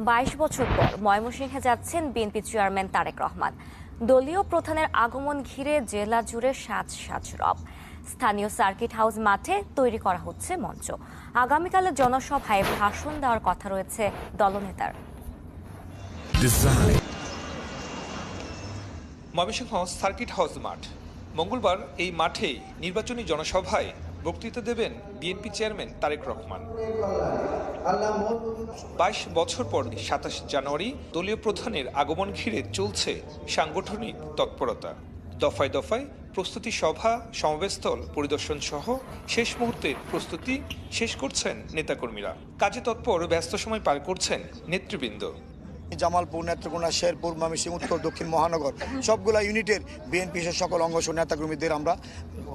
22 বছর পর ময়মনসিংহে যাচ্ছেন বিএনপি চেয়ারম্যান তারেক রহমান। দলীয় প্রধানের আগমন ঘিরে জেলা জুড়ে সাজ সাজ রব। স্থানীয় সার্কিট হাউস মাঠে তৈরি করা হচ্ছে মঞ্চ। আগামীকালের জনসভায় ভাষণ দেওয়ার কথা রয়েছে দলনেতার। ময়মনসিংহ সার্কিট হাউস মাঠ। মঙ্গলবার এই মাঠে নির্বাচনী জনসভায় বক্তৃতা দেবেন বিএনপি চেয়ারম্যান তারেক রহমান। 22 বছর পর 27 জানুয়ারি দলীয় প্রধানের আগমন ঘিরে চলছে সাংগঠনিক তৎপরতা। দফায় দফায় প্রস্তুতি সভা, সমাবেশস্থল পরিদর্শন সহ শেষ মুহূর্তের প্রস্তুতি শেষ করছেন নেতাকর্মীরা। কাজে তৎপর ব্যস্ত সময় পার করছেন নেতৃবৃন্দ। জামালপুর, নেত্রকোনা, শেরপুর, ময়মনসিংহ উত্তর, দক্ষিণ মহানগর সবগুলা ইউনিটের বিএনপি সকল অঙ্গ নেতাকর্মীদের আমরা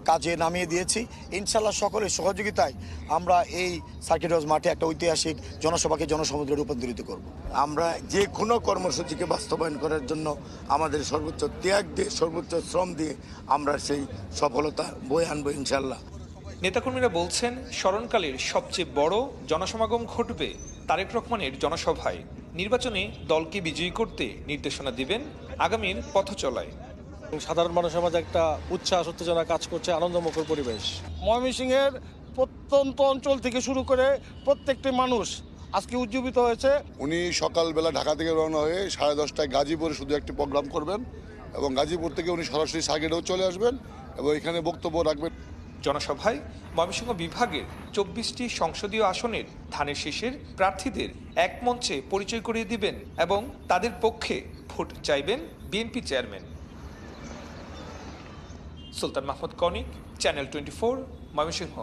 কাজে নামিয়ে দিয়েছি। ইনশাল্লাহ সকলের সহযোগিতায় আমরা এই সার্কিট হাউস মাঠে একটা ঐতিহাসিক জনসভাকে জনসমুদ্রে রূপান্তরিত করব। আমরা যে কোনো কর্মসূচিকে বাস্তবায়ন করার জন্য আমাদের সর্বোচ্চ ত্যাগ দিয়ে, সর্বোচ্চ শ্রম দিয়ে আমরা সেই সফলতা বয়ে আনবো ইনশাল্লাহ। নেতাকর্মীরা বলছেন, স্মরণকালের সবচেয়ে বড় জনসমাগম ঘটবে তারেক রহমানের জনসভায়। নির্বাচনে দলকে বিজয়ী করতে নির্দেশনা দিবেন আগামীর পথ চলায়। সাধারণ মানুষের মাঝে একটা উচ্ছ্বাস উত্তেজনা কাজ করছে, আনন্দমুখর পরিবেশ। ময়মনসিংহের প্রত্যন্ত অঞ্চল থেকে শুরু করে প্রত্যেকটি মানুষ আজকে উজ্জীবিত হয়েছে। উনি সকালবেলা ঢাকা থেকে রওনা হয়ে 10:30টায় গাজীপুরে শুধু একটি প্রোগ্রাম করবেন এবং গাজীপুর থেকে উনি সরাসরি সার্কিটেও চলে আসবেন এবং এখানে বক্তব্য রাখবেন। জনসভায় ময়মনসিংহ বিভাগের 24টি সংসদীয় আসনের ধানের শীষের প্রার্থীদের এক মঞ্চে পরিচয় করিয়ে দিবেন এবং তাদের পক্ষে ভোট চাইবেন বিএনপি চেয়ারম্যান। সুলতান মাহমুদ কনিক, চ্যানেল 24, ময়মনসিংহ।